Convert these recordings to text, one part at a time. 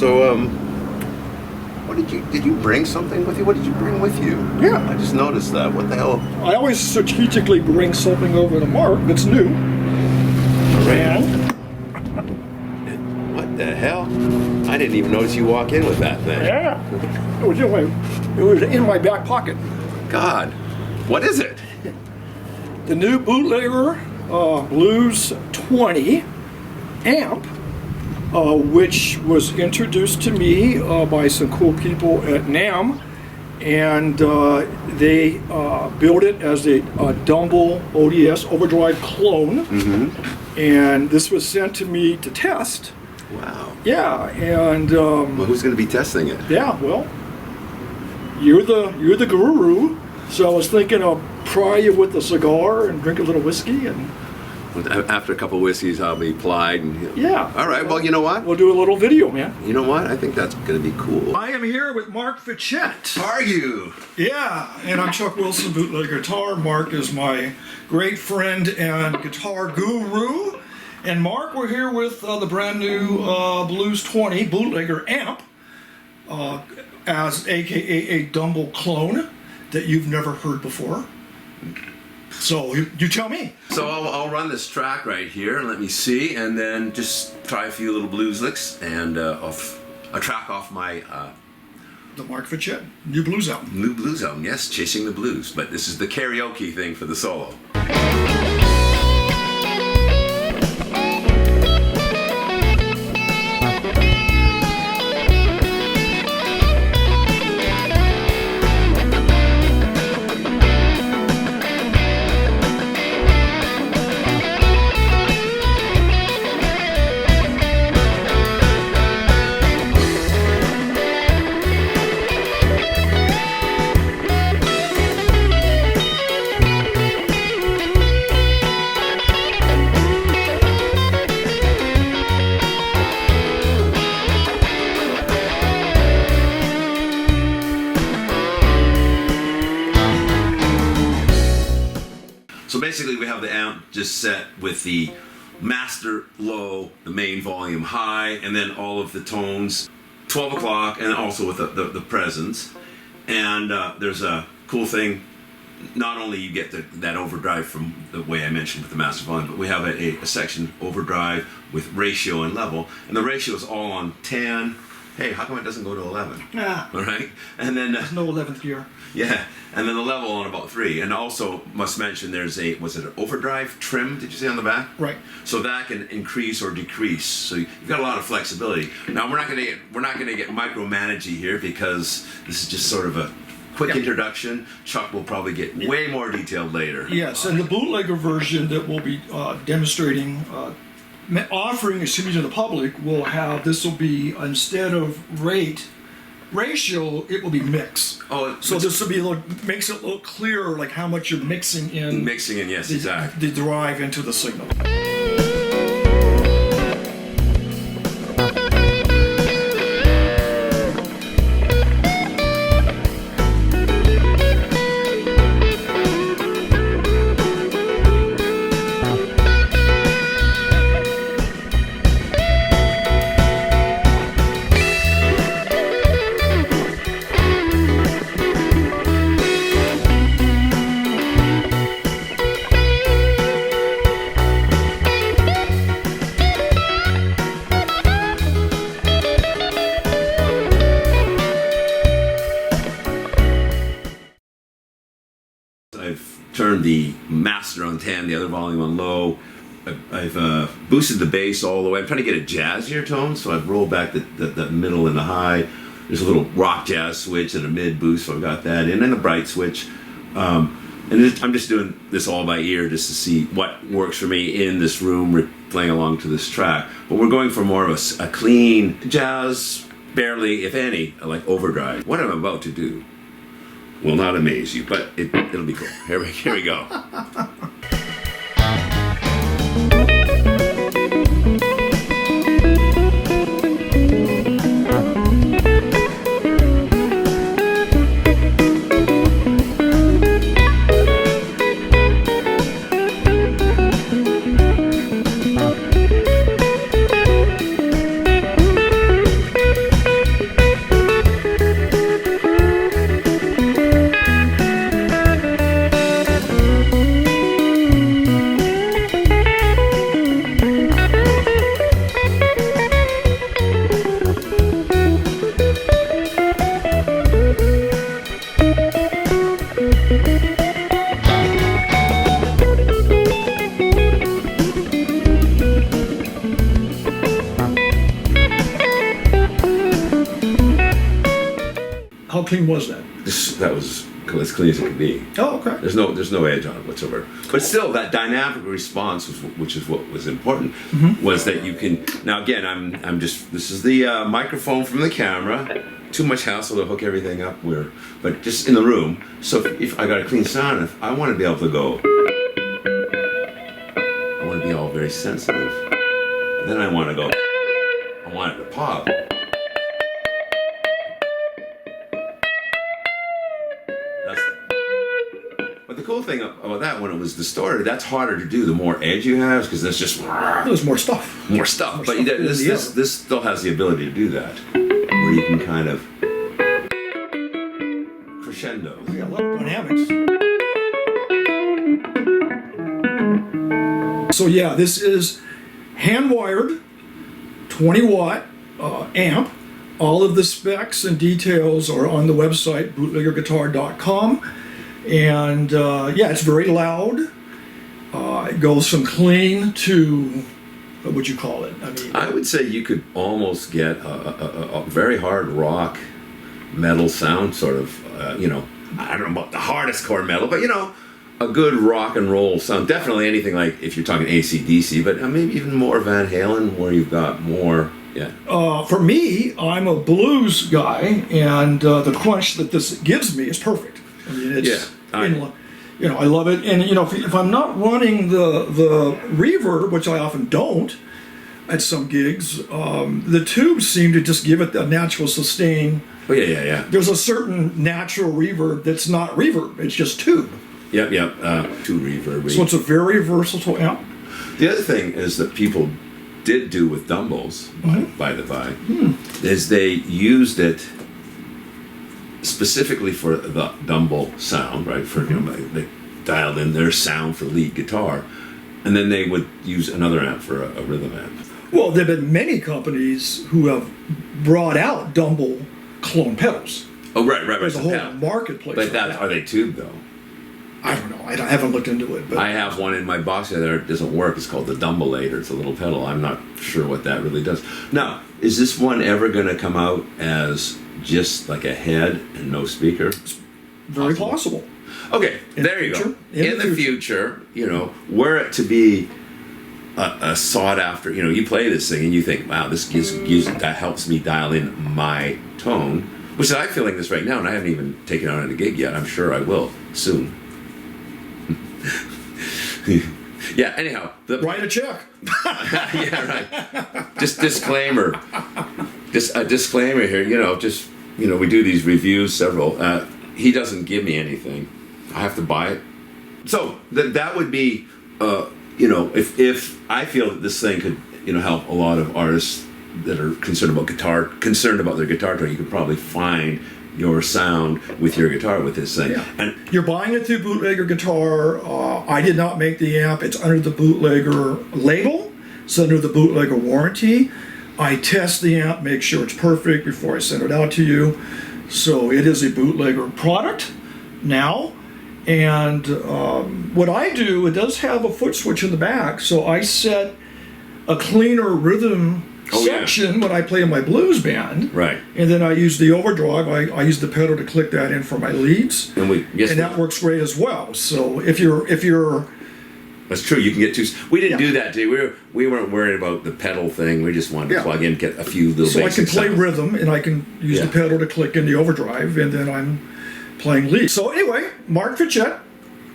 So, what did you bring something with you? What did you bring with you? Yeah. I just noticed that. What the hell? I always strategically bring something over to Mark that's new. And What the hell? I didn't even notice you walk in with that thing. yeah, it was in my back pocket. God, what is it? The new Bootlegger Blues 20 amp, which was introduced to me by some cool people at NAMM, and they built it as a Dumble ODS overdrive clone, and this was sent to me to test. Wow. Yeah, and Well, who's going to be testing it? yeah, well, you're the guru, so I was thinking I'll pry you with a cigar and drink a little whiskey, and After a couple of whiskeys, I'll be plied. And, yeah. All right. Well, you know what? We'll do a little video, man. You know what? I think that's going to be cool. I am here with Mark Fitchett. Are you? Yeah, and I'm Chuck Wilson, Bootlegger Guitar. Mark is my great friend and guitar guru. And Mark, we're here with the brand new Blues 20 Bootlegger amp, as AKA a Dumble clone that you've never heard before. So you tell me. So I'll run this track right here and let me see, and then just try a few little blues licks and a track off my The Mark Fitchett new blues album. new blues album. Yes, Chasing the Blues. But this is the karaoke thing for the solo. So basically we have the amp just set with the master low, the main volume high, and then all of the tones 12 o'clock, and also with the presence. And there's a cool thing, not only you get that overdrive from the way I mentioned with the master volume, but we have a section overdrive with ratio and level, and the ratio is all on 10. Hey, how come it doesn't go to 11? Yeah. All right, and then There's no 11th gear. yeah, and then the level on about 3. And also must mention there's was it an overdrive trim, did you say on the back? Right. So that can increase or decrease. So you've got a lot of flexibility. Now we're not gonna get micromanagey here, because this is just sort of a quick introduction. Chuck will probably get way more detailed later. Yes, and the bootlegger version that we'll be demonstrating, offering, to the public, will have, this will be, instead of ratio, it will be mix. Oh, So this will be makes it look clearer, like how much you're mixing in. mixing in, yes, exactly. The drive into the signal. I've turned the master on 10, the other volume on low. I've boosted the bass all the way. I'm trying to get a jazzier tone, so I've rolled back the middle and the high. There's a little rock jazz switch and a mid boost, so I've got that in, and a bright switch. I'm just doing this all by ear just to see what works for me in this room playing along to this track. But we're going for more of a clean jazz, barely, if any, like overdrive. What I'm about to do will not amaze you, but it'll be cool. Here we go. clean was that? That was as clean as it could be. Oh, okay. There's no edge on it whatsoever. But still, that dynamic response, which is what was important, was that you can. Now again, I'm just. This is the microphone from the camera. Too much hassle to hook everything up. But just in the room. So if I got a clean sound, if I want to be able to go, I want to be all very sensitive. Then I want to go. I want it to pop. But the cool thing about that, when it was distorted, that's harder to do. The more edge you have, because there's just There's more stuff. More stuff. But this still has the ability to do that, where you can kind of crescendo. Yeah, a lot of dynamics. So yeah, this is hand-wired, 20-watt amp. All of the specs and details are on the website, bootleggerguitar.com. And yeah, it's very loud. It goes from clean to, what would you call it? I would say you could almost get a very hard rock metal sound, sort of, I don't know about the hardest core metal, but a good rock and roll sound. Definitely anything like, if you're talking AC/DC, but maybe even more Van Halen, where you've got more, yeah. For me, I'm a blues guy, and the crunch that this gives me is perfect. I mean, it's, I love it. And, if I'm not running the reverb, which I often don't at some gigs, the tubes seem to just give it a natural sustain. Oh, yeah. There's a certain natural reverb that's not reverb. It's just tube. Yep. Tube reverb. So it's a very versatile amp. The other thing is that people did do with Dumbles, by the by, is they used it specifically for the Dumble sound, right? For they dialed in their sound for lead guitar, and then they would use another amp for a rhythm amp. Well, there have been many companies who have brought out Dumble clone pedals. Oh, right. There's a whole marketplace. But are they tubed though? I don't know. I haven't looked into it. But I have one in my box there. It doesn't work. It's called the Dumbleator. It's a little pedal. I'm not sure what that really does. Now, is this one ever going to come out as just like a head and no speaker? Very possible. Okay, there you go. In the future, were it to be a sought after, you play this thing and you think, wow, this that helps me dial in my tone, which I'm feeling this right now, and I haven't even taken it on at a gig yet. I'm sure I will soon. Yeah, anyhow. Write a check. Yeah, right. Just disclaimer. Just a disclaimer here, we do these reviews, several. He doesn't give me anything. I have to buy it. So that would be, if I feel that this thing could, help a lot of artists that are concerned about their guitar tone, you could probably find your sound with your guitar with this thing. Yeah. And you're buying it through Bootlegger Guitar. I did not make the amp. It's under the Bootlegger label. It's under the Bootlegger warranty. I test the amp, make sure it's perfect before I send it out to you. So it is a Bootlegger product now. And what I do, it does have a foot switch in the back, so I set a cleaner rhythm section when I play in my blues band. Right. And then I use the overdrive. I use the pedal to click that in for my leads. And that works great as well. So if you're that's true. You can get we didn't do that, too. We weren't worried about the pedal thing. We just wanted to plug in, get a few little basic So I can play sounds. rhythm, and I can use the pedal to click in the overdrive, and then I'm playing lead. So anyway, Mark Fitchett,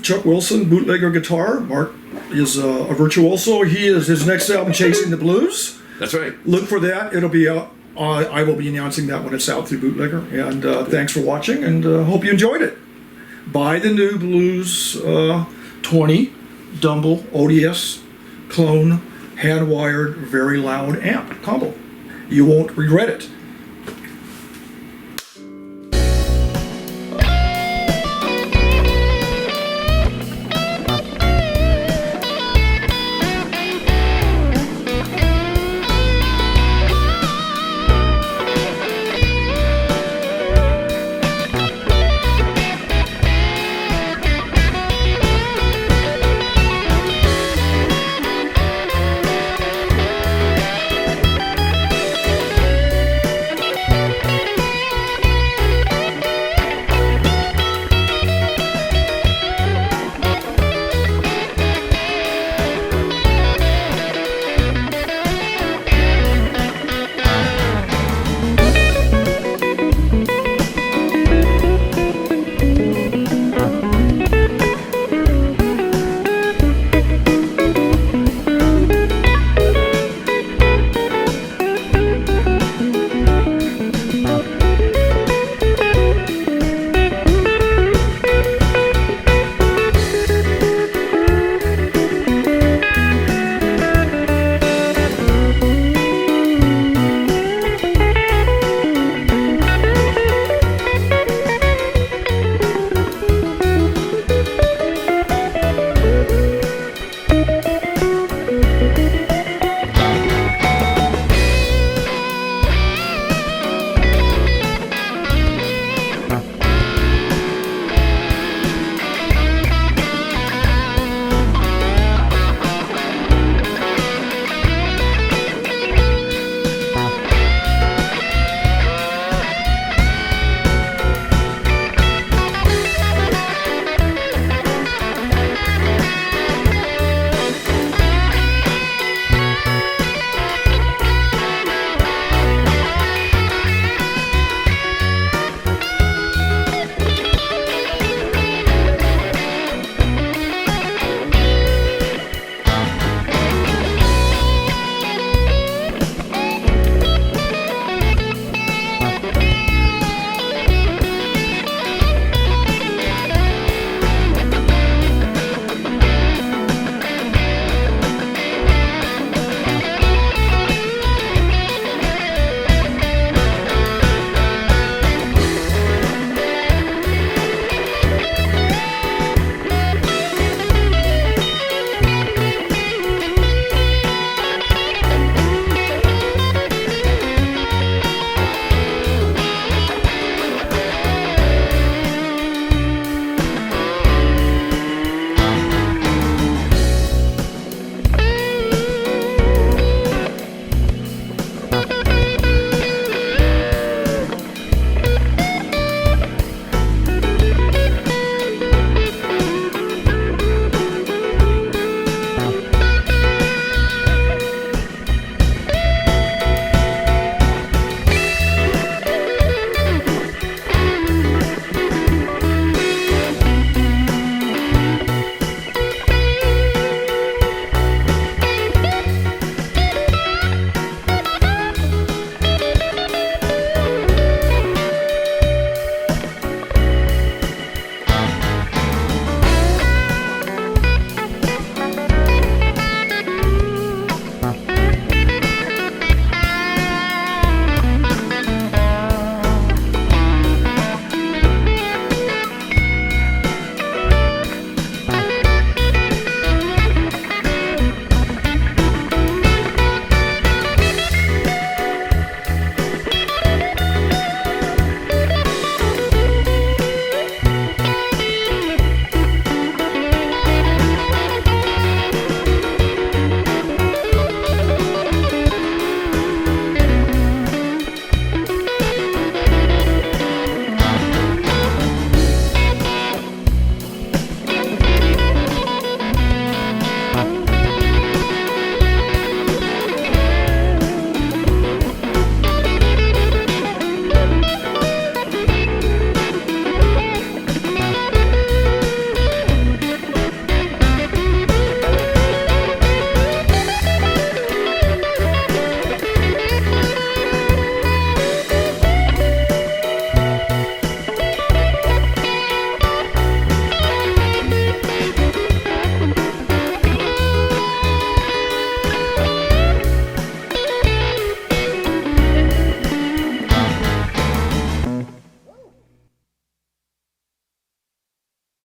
Chuck Wilson, Bootlegger Guitar. Mark is a virtuoso. His next album, Chasing the Blues. That's right. Look for that. It'll be out. I will be announcing that when it's out through Bootlegger. And thanks for watching, and hope you enjoyed it. Buy the new Blues 20 Dumble ODS clone hand-wired very loud amp combo. You won't regret it.